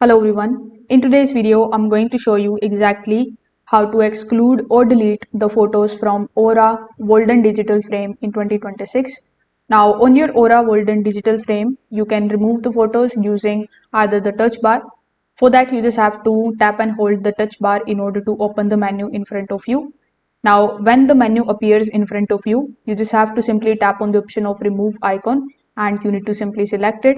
Hello everyone. In today's video, I'm going to show you exactly how to exclude or delete the photos from Aura Walden digital frame in 2026. Now on your Aura Walden digital frame, you can remove the photos using either the touch bar. For that, you just have to tap and hold the touch bar in order to open the menu in front of you. Now, when the menu appears in front of you, you just have to simply tap on the option of remove icon and you need to simply select it.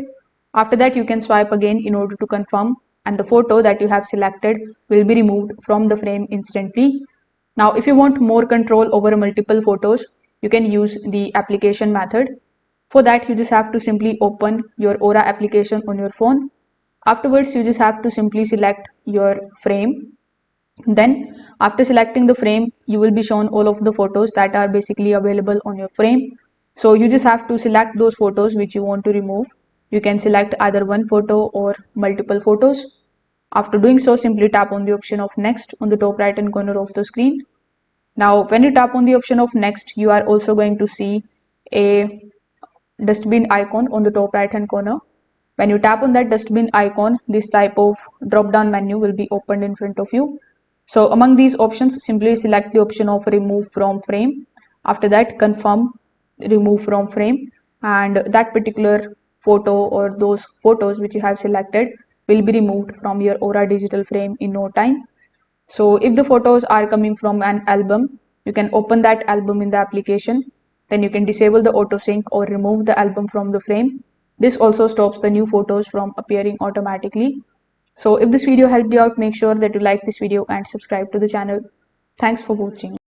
After that, you can swipe again in order to confirm, and the photo that you have selected will be removed from the frame instantly. Now, if you want more control over multiple photos, you can use the application method. For that, you just have to simply open your Aura application on your phone. Afterwards, you just have to simply select your frame. Then, after selecting the frame, you will be shown all of the photos that are basically available on your frame. So you just have to select those photos which you want to remove. You can select either one photo or multiple photos. After doing so, simply tap on the option of next on the top right hand corner of the screen. Now, when you tap on the option of next, you are also going to see a dustbin icon on the top right hand corner. When you tap on that dustbin icon, this type of drop down menu will be opened in front of you. So among these options, simply select the option of remove from frame. After that, confirm remove from frame, and that particular photo or those photos which you have selected will be removed from your Aura digital frame in no time. So if the photos are coming from an album, you can open that album in the application. Then you can disable the auto sync or remove the album from the frame. This also stops the new photos from appearing automatically. So if this video helped you out, make sure that you like this video and subscribe to the channel. Thanks for watching.